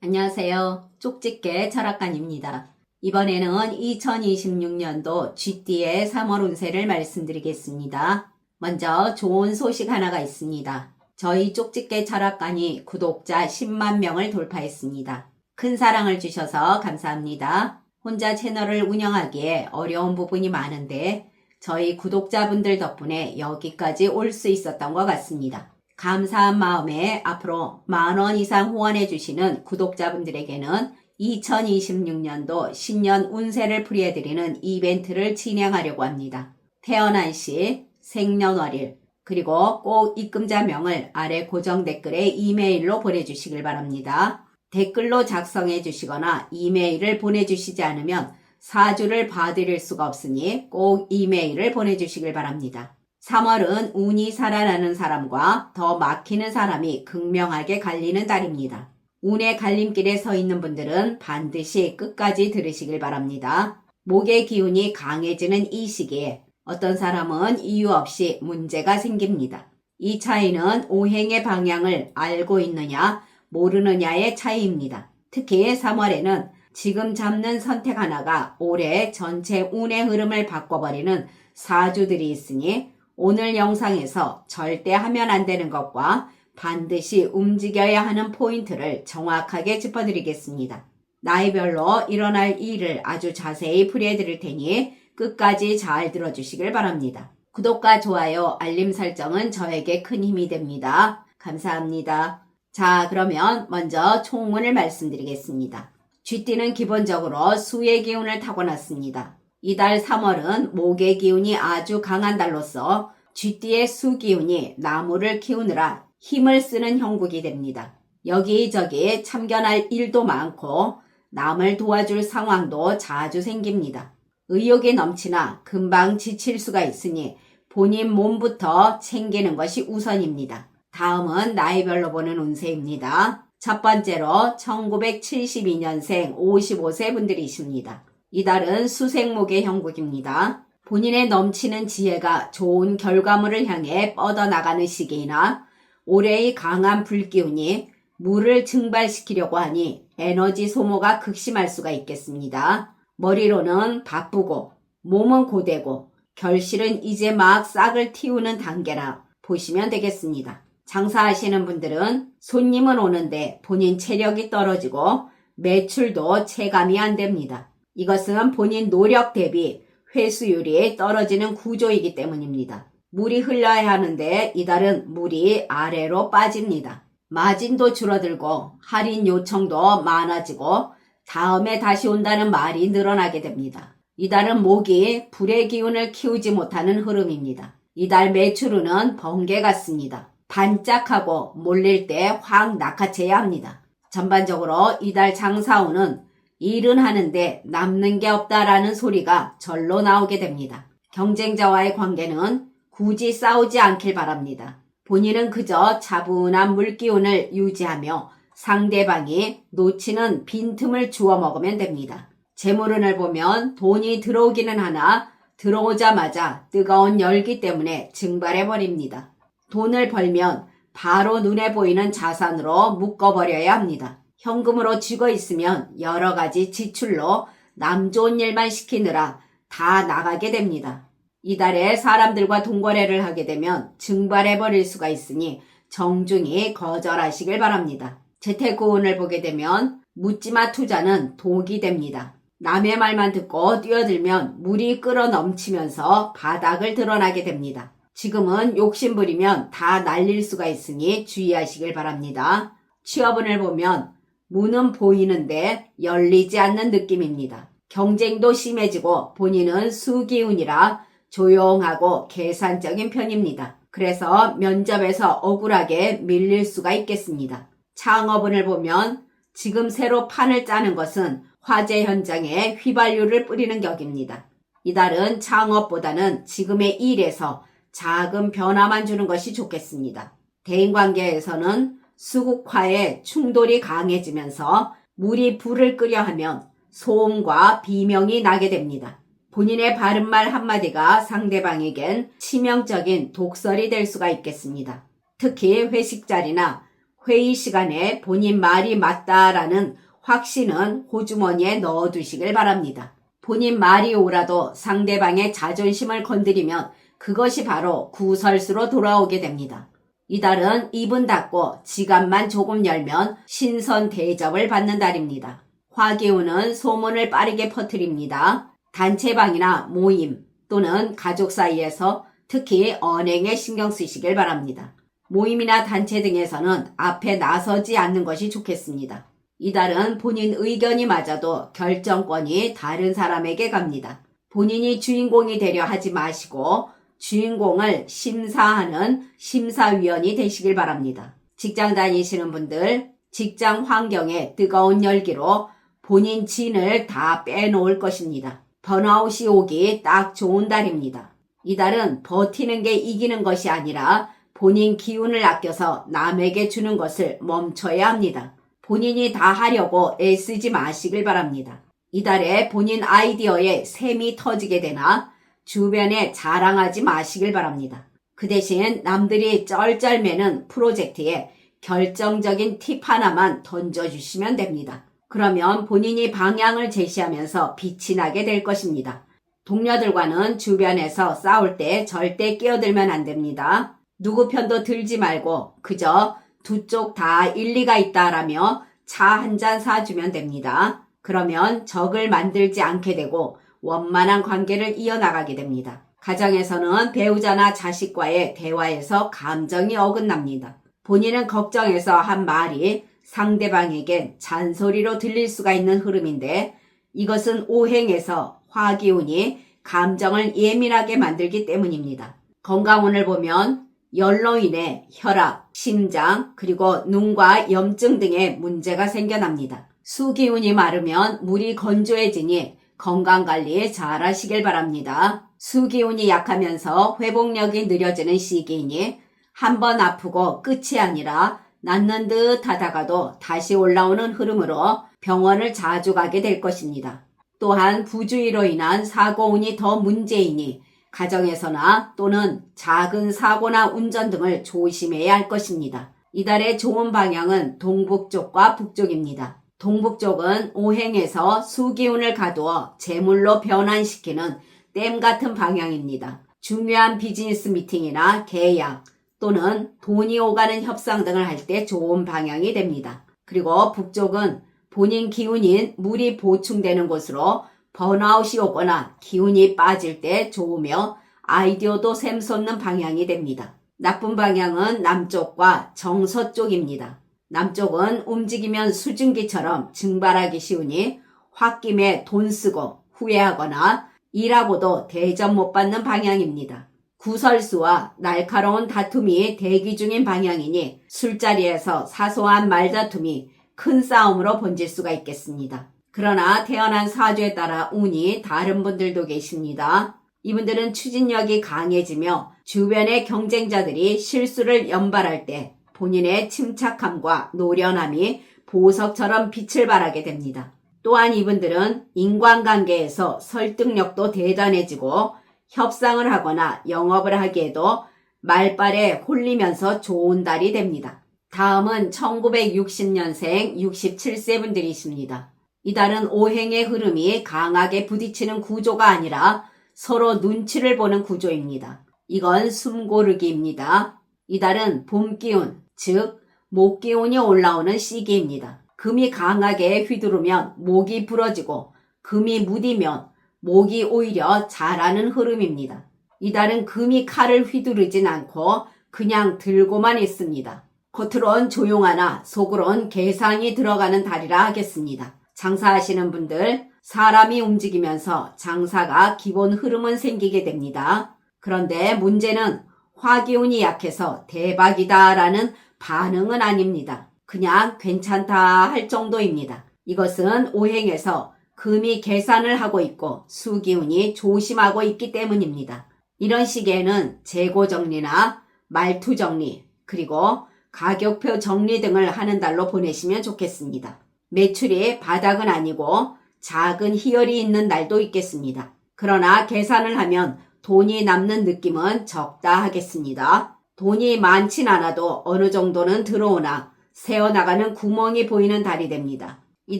안녕하세요. 쪽집게 철학관입니다. 이번에는 2026년도 쥐띠의 3월 운세를 말씀드리겠습니다. 먼저 좋은 소식 하나가 있습니다. 저희 쪽집게 철학관이 구독자 10만 명을 돌파했습니다. 큰 사랑을 주셔서 감사합니다. 혼자 채널을 운영하기에 어려운 부분이 많은데 저희 구독자분들 덕분에 여기까지 올 수 있었던 것 같습니다. 감사한 마음에 앞으로 10,000원 이상 후원해 주시는 구독자분들에게는 2026년도 신년 운세를 풀이해드리는 이벤트를 진행하려고 합니다. 태어난 시, 생년월일, 그리고 꼭 입금자명을 아래 고정 댓글에 이메일로 보내주시길 바랍니다. 댓글로 작성해 주시거나 이메일을 보내주시지 않으면 사주를 봐드릴 수가 없으니 꼭 이메일을 보내주시길 바랍니다. 3월은 운이 살아나는 사람과 더 막히는 사람이 극명하게 갈리는 달입니다. 운의 갈림길에 서 있는 분들은 반드시 끝까지 들으시길 바랍니다. 목의 기운이 강해지는 이 시기에 어떤 사람은 이유 없이 문제가 생깁니다. 이 차이는 오행의 방향을 알고 있느냐 모르느냐의 차이입니다. 특히 3월에는 지금 잡는 선택 하나가 올해 전체 운의 흐름을 바꿔버리는 사주들이 있으니 오늘 영상에서 절대 하면 안 되는 것과 반드시 움직여야 하는 포인트를 정확하게 짚어드리겠습니다. 나이별로 일어날 일을 아주 자세히 풀이해드릴 테니 끝까지 잘 들어주시길 바랍니다. 구독과 좋아요, 알림 설정은 저에게 큰 힘이 됩니다. 감사합니다. 자, 그러면 먼저 총운을 말씀드리겠습니다. 쥐띠는 기본적으로 수의 기운을 타고났습니다. 이달 3월은 목의 기운이 아주 강한 달로서 쥐띠의 수 기운이 나무를 키우느라 힘을 쓰는 형국이 됩니다. 여기저기 참견할 일도 많고 남을 도와줄 상황도 자주 생깁니다. 의욕이 넘치나 금방 지칠 수가 있으니 본인 몸부터 챙기는 것이 우선입니다. 다음은 나이별로 보는 운세입니다. 첫 번째로 1972년생 55세 분들이십니다. 이달은 수생목의 형국입니다. 본인의 넘치는 지혜가 좋은 결과물을 향해 뻗어나가는 시기이나 올해의 강한 불기운이 물을 증발시키려고 하니 에너지 소모가 극심할 수가 있겠습니다. 머리로는 바쁘고 몸은 고되고 결실은 이제 막 싹을 틔우는 단계라 보시면 되겠습니다. 장사하시는 분들은 손님은 오는데 본인 체력이 떨어지고 매출도 체감이 안 됩니다. 이것은 본인 노력 대비 회수율이 떨어지는 구조이기 때문입니다. 물이 흘러야 하는데 이달은 물이 아래로 빠집니다. 마진도 줄어들고 할인 요청도 많아지고 다음에 다시 온다는 말이 늘어나게 됩니다. 이달은 목이 불의 기운을 키우지 못하는 흐름입니다. 이달 매출운은 번개 같습니다. 반짝하고 몰릴 때 확 낚아채야 합니다. 전반적으로 이달 장사운은 일은 하는데 남는 게 없다라는 소리가 절로 나오게 됩니다. 경쟁자와의 관계는 굳이 싸우지 않길 바랍니다. 본인은 그저 차분한 물기운을 유지하며 상대방이 놓치는 빈틈을 주워 먹으면 됩니다. 재물운을 보면 돈이 들어오기는 하나 들어오자마자 뜨거운 열기 때문에 증발해버립니다. 돈을 벌면 바로 눈에 보이는 자산으로 묶어버려야 합니다. 현금으로 쥐고 있으면 여러 가지 지출로 남 좋은 일만 시키느라 다 나가게 됩니다. 이달에 사람들과 돈거래를 하게 되면 증발해버릴 수가 있으니 정중히 거절하시길 바랍니다. 재테크운을 보게 되면 묻지마 투자는 독이 됩니다. 남의 말만 듣고 뛰어들면 물이 끓어 넘치면서 바닥을 드러나게 됩니다. 지금은 욕심부리면 다 날릴 수가 있으니 주의하시길 바랍니다. 취업운을 보면 문은 보이는데 열리지 않는 느낌입니다. 경쟁도 심해지고 본인은 수기운이라 조용하고 계산적인 편입니다. 그래서 면접에서 억울하게 밀릴 수가 있겠습니다. 창업운을 보면 지금 새로 판을 짜는 것은 화재 현장에 휘발유를 뿌리는 격입니다. 이달은 창업보다는 지금의 일에서 작은 변화만 주는 것이 좋겠습니다. 대인관계에서는 수국화의 충돌이 강해지면서 물이 불을 끄려 하면 소음과 비명이 나게 됩니다. 본인의 바른말 한마디가 상대방에겐 치명적인 독설이 될 수가 있겠습니다. 특히 회식 자리나 회의 시간에 본인 말이 맞다라는 확신은 호주머니에 넣어두시길 바랍니다. 본인 말이 옳아도 상대방의 자존심을 건드리면 그것이 바로 구설수로 돌아오게 됩니다. 이달은 입은 닫고 지갑만 조금 열면 신선 대접을 받는 달입니다. 화기운은 소문을 빠르게 퍼뜨립니다. 단체방이나 모임 또는 가족 사이에서 특히 언행에 신경 쓰시길 바랍니다. 모임이나 단체 등에서는 앞에 나서지 않는 것이 좋겠습니다. 이달은 본인 의견이 맞아도 결정권이 다른 사람에게 갑니다. 본인이 주인공이 되려 하지 마시고 주인공을 심사하는 심사위원이 되시길 바랍니다. 직장 다니시는 분들, 직장 환경에 뜨거운 열기로 본인 진을 다 빼놓을 것입니다. 번아웃이 오기 딱 좋은 달입니다. 이달은 버티는 게 이기는 것이 아니라 본인 기운을 아껴서 남에게 주는 것을 멈춰야 합니다. 본인이 다 하려고 애쓰지 마시길 바랍니다. 이달에 본인 아이디어에 샘이 터지게 되나 주변에 자랑하지 마시길 바랍니다. 그 대신 남들이 쩔쩔매는 프로젝트에 결정적인 팁 하나만 던져주시면 됩니다. 그러면 본인이 방향을 제시하면서 빛이 나게 될 것입니다. 동료들과는 주변에서 싸울 때 절대 끼어들면 안 됩니다. 누구 편도 들지 말고 그저 두 쪽 다 일리가 있다라며 차 한 잔 사주면 됩니다. 그러면 적을 만들지 않게 되고 원만한 관계를 이어나가게 됩니다. 가정에서는 배우자나 자식과의 대화에서 감정이 어긋납니다. 본인은 걱정해서 한 말이 상대방에겐 잔소리로 들릴 수가 있는 흐름인데 이것은 오행에서 화기운이 감정을 예민하게 만들기 때문입니다. 건강운을 보면 열로 인해 혈압, 심장, 그리고 눈과 염증 등의 문제가 생겨납니다. 수기운이 마르면 물이 건조해지니 건강관리 잘 하시길 바랍니다. 수기운이 약하면서 회복력이 느려지는 시기이니 한번 아프고 끝이 아니라 낫는 듯 하다가도 다시 올라오는 흐름으로 병원을 자주 가게 될 것입니다. 또한 부주의로 인한 사고운이 더 문제이니 가정에서나 또는 작은 사고나 운전 등을 조심해야 할 것입니다. 이달의 좋은 방향은 동북쪽과 북쪽입니다. 동북쪽은 오행에서 수기운을 가두어 재물로 변환시키는 댐 같은 방향입니다. 중요한 비즈니스 미팅이나 계약 또는 돈이 오가는 협상 등을 할 때 좋은 방향이 됩니다. 그리고 북쪽은 본인 기운인 물이 보충되는 곳으로 번아웃이 오거나 기운이 빠질 때 좋으며 아이디어도 샘솟는 방향이 됩니다. 나쁜 방향은 남쪽과 정서쪽입니다. 남쪽은 움직이면 수증기처럼 증발하기 쉬우니 홧김에 돈 쓰고 후회하거나 일하고도 대접 못 받는 방향입니다. 구설수와 날카로운 다툼이 대기 중인 방향이니 술자리에서 사소한 말다툼이 큰 싸움으로 번질 수가 있겠습니다. 그러나 태어난 사주에 따라 운이 다른 분들도 계십니다. 이분들은 추진력이 강해지며 주변의 경쟁자들이 실수를 연발할 때 본인의 침착함과 노련함이 보석처럼 빛을 발하게 됩니다. 또한 이분들은 인간관계에서 설득력도 대단해지고 협상을 하거나 영업을 하기에도 말발에 홀리면서 좋은 달이 됩니다. 다음은 1960년생 67세 분들이십니다. 이달은 오행의 흐름이 강하게 부딪히는 구조가 아니라 서로 눈치를 보는 구조입니다. 이건 숨고르기입니다. 이달은 봄기운, 즉 목기운이 올라오는 시기입니다. 금이 강하게 휘두르면 목이 부러지고 금이 무디면 목이 오히려 자라는 흐름입니다. 이달은 금이 칼을 휘두르진 않고 그냥 들고만 있습니다. 겉으론 조용하나 속으론 계산이 들어가는 달이라 하겠습니다. 장사하시는 분들, 사람이 움직이면서 장사가 기본 흐름은 생기게 됩니다. 그런데 문제는 화기운이 약해서 대박이다라는 반응은 아닙니다. 그냥 괜찮다 할 정도입니다. 이것은 오행에서 금이 계산을 하고 있고 수기운이 조심하고 있기 때문입니다. 이런 시기에는 재고 정리나 말투 정리, 그리고 가격표 정리 등을 하는 달로 보내시면 좋겠습니다. 매출이 바닥은 아니고 작은 희열이 있는 날도 있겠습니다. 그러나 계산을 하면 돈이 남는 느낌은 적다 하겠습니다. 돈이 많진 않아도 어느 정도는 들어오나 새어나가는 구멍이 보이는 달이 됩니다. 이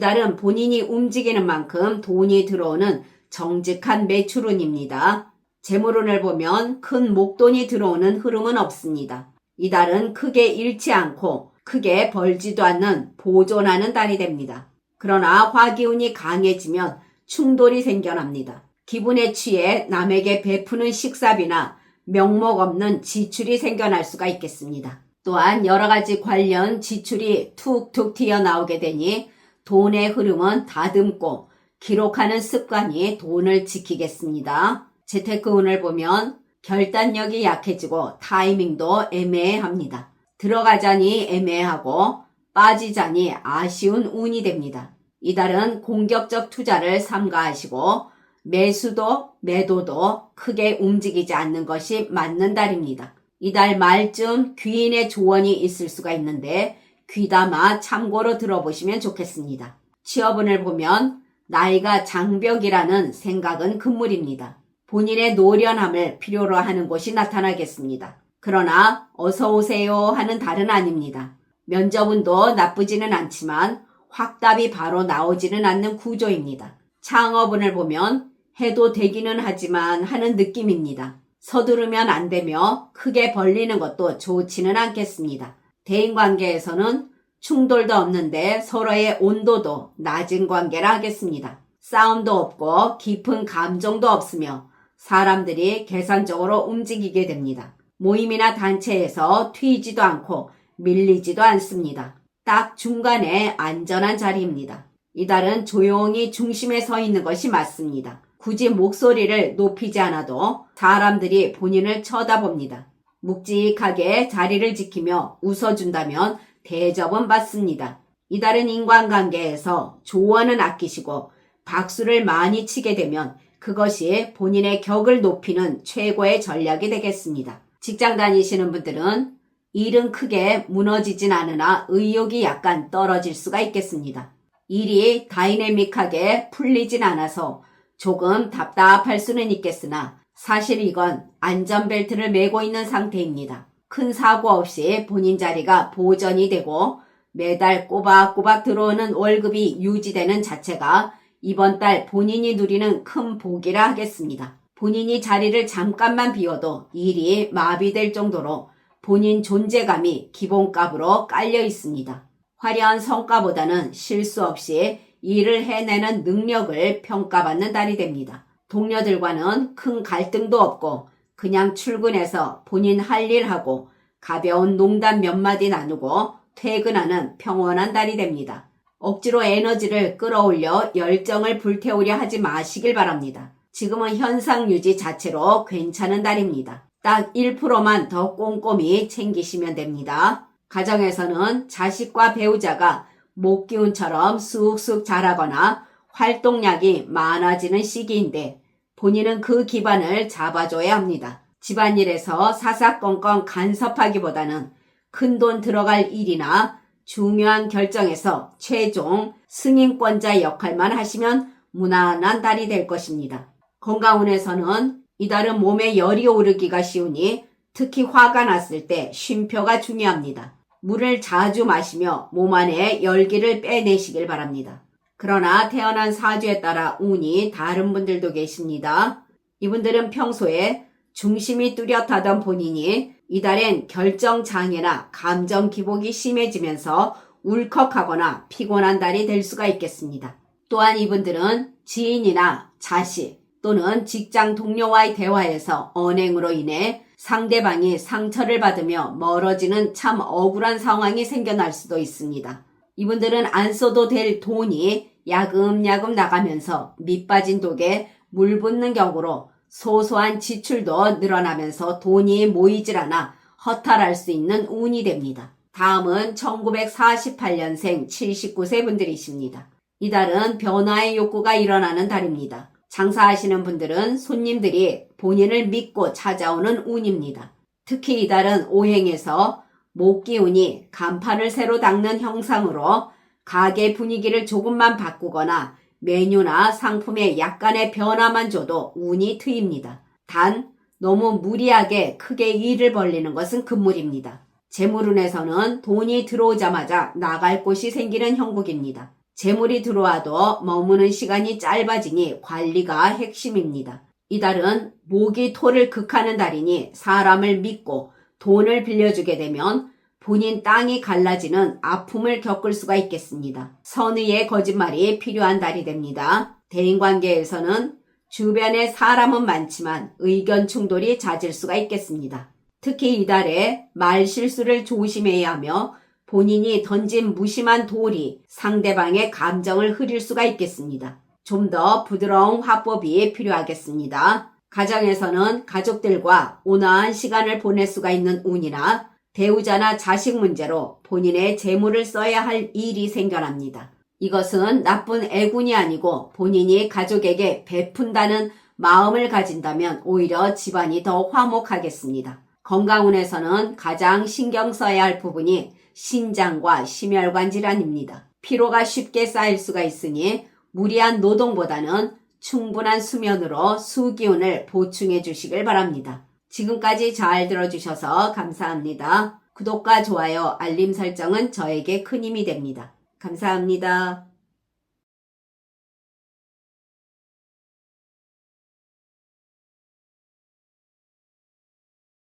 달은 본인이 움직이는 만큼 돈이 들어오는 정직한 매출운입니다. 재물운을 보면 큰 목돈이 들어오는 흐름은 없습니다. 이 달은 크게 잃지 않고 크게 벌지도 않는 보존하는 달이 됩니다. 그러나 화기운이 강해지면 충돌이 생겨납니다. 기분에 취해 남에게 베푸는 식사비나 명목 없는 지출이 생겨날 수가 있겠습니다. 또한 여러 가지 관련 지출이 툭툭 튀어나오게 되니 돈의 흐름은 다듬고 기록하는 습관이 돈을 지키겠습니다. 재테크운을 보면 결단력이 약해지고 타이밍도 애매합니다. 들어가자니 애매하고 빠지자니 아쉬운 운이 됩니다. 이달은 공격적 투자를 삼가하시고 매수도 매도도 크게 움직이지 않는 것이 맞는 달입니다. 이달 말쯤 귀인의 조언이 있을 수가 있는데 귀담아 참고로 들어보시면 좋겠습니다. 취업운을 보면 나이가 장벽이라는 생각은 금물입니다. 본인의 노련함을 필요로 하는 곳이 나타나겠습니다. 그러나 어서 오세요 하는 달은 아닙니다. 면접운도 나쁘지는 않지만 확답이 바로 나오지는 않는 구조입니다. 창업운을 보면 해도 되기는 하지만 하는 느낌입니다. 서두르면 안 되며 크게 벌리는 것도 좋지는 않겠습니다. 대인관계에서는 충돌도 없는데 서로의 온도도 낮은 관계라 하겠습니다. 싸움도 없고 깊은 감정도 없으며 사람들이 계산적으로 움직이게 됩니다. 모임이나 단체에서 튀지도 않고 밀리지도 않습니다. 딱 중간에 안전한 자리입니다. 이달은 조용히 중심에 서 있는 것이 맞습니다. 굳이 목소리를 높이지 않아도 사람들이 본인을 쳐다봅니다. 묵직하게 자리를 지키며 웃어준다면 대접은 받습니다. 이달은 인간관계에서 조언은 아끼시고 박수를 많이 치게 되면 그것이 본인의 격을 높이는 최고의 전략이 되겠습니다. 직장 다니시는 분들은 일은 크게 무너지진 않으나 의욕이 약간 떨어질 수가 있겠습니다. 일이 다이내믹하게 풀리진 않아서 조금 답답할 수는 있겠으나 사실 이건 안전벨트를 메고 있는 상태입니다. 큰 사고 없이 본인 자리가 보전이 되고 매달 꼬박꼬박 들어오는 월급이 유지되는 자체가 이번 달 본인이 누리는 큰 복이라 하겠습니다. 본인이 자리를 잠깐만 비워도 일이 마비될 정도로 본인 존재감이 기본값으로 깔려 있습니다. 화려한 성과보다는 실수 없이 일을 해내는 능력을 평가받는 달이 됩니다. 동료들과는 큰 갈등도 없고 그냥 출근해서 본인 할 일 하고 가벼운 농담 몇 마디 나누고 퇴근하는 평온한 달이 됩니다. 억지로 에너지를 끌어올려 열정을 불태우려 하지 마시길 바랍니다. 지금은 현상 유지 자체로 괜찮은 달입니다. 딱 1%만 더 꼼꼼히 챙기시면 됩니다. 가정에서는 자식과 배우자가 목기운처럼 쑥쑥 자라거나 활동량이 많아지는 시기인데 본인은 그 기반을 잡아줘야 합니다. 집안일에서 사사건건 간섭하기보다는 큰돈 들어갈 일이나 중요한 결정에서 최종 승인권자 역할만 하시면 무난한 달이 될 것입니다. 건강운에서는 이달은 몸에 열이 오르기가 쉬우니 특히 화가 났을 때 쉼표가 중요합니다. 물을 자주 마시며 몸 안에 열기를 빼내시길 바랍니다. 그러나 태어난 사주에 따라 운이 다른 분들도 계십니다. 이분들은 평소에 중심이 뚜렷하던 본인이 이달엔 결정장애나 감정 기복이 심해지면서 울컥하거나 피곤한 달이 될 수가 있겠습니다. 또한 이분들은 지인이나 자식 또는 직장 동료와의 대화에서 언행으로 인해 상대방이 상처를 받으며 멀어지는 참 억울한 상황이 생겨날 수도 있습니다. 이분들은 안 써도 될 돈이 야금야금 나가면서 밑빠진 독에 물 붓는 격으로 소소한 지출도 늘어나면서 돈이 모이질 않아 허탈할 수 있는 운이 됩니다. 다음은 1948년생 79세 분들이십니다. 이달은 변화의 욕구가 일어나는 달입니다. 장사하시는 분들은 손님들이 본인을 믿고 찾아오는 운입니다. 특히 이달은 오행에서 목기운이 간판을 새로 닦는 형상으로 가게 분위기를 조금만 바꾸거나 메뉴나 상품에 약간의 변화만 줘도 운이 트입니다. 단 너무 무리하게 크게 일을 벌리는 것은 금물입니다. 재물운에서는 돈이 들어오자마자 나갈 곳이 생기는 형국입니다. 재물이 들어와도 머무는 시간이 짧아지니 관리가 핵심입니다. 이 달은 목이 토를 극하는 달이니 사람을 믿고 돈을 빌려주게 되면 본인 땅이 갈라지는 아픔을 겪을 수가 있겠습니다. 선의의 거짓말이 필요한 달이 됩니다. 대인관계에서는 주변에 사람은 많지만 의견 충돌이 잦을 수가 있겠습니다. 특히 이달에 말 실수를 조심해야 하며 본인이 던진 무심한 돌이 상대방의 감정을 흐릴 수가 있겠습니다. 좀 더 부드러운 화법이 필요하겠습니다. 가정에서는 가족들과 온화한 시간을 보낼 수가 있는 운이나 배우자나 자식 문제로 본인의 재물을 써야 할 일이 생겨납니다. 이것은 나쁜 애군이 아니고 본인이 가족에게 베푼다는 마음을 가진다면 오히려 집안이 더 화목하겠습니다. 건강운에서는 가장 신경 써야 할 부분이 신장과 심혈관 질환입니다. 피로가 쉽게 쌓일 수가 있으니 무리한 노동보다는 충분한 수면으로 수기운을 보충해 주시길 바랍니다. 지금까지 잘 들어주셔서 감사합니다. 구독과 좋아요, 알림 설정은 저에게 큰 힘이 됩니다. 감사합니다.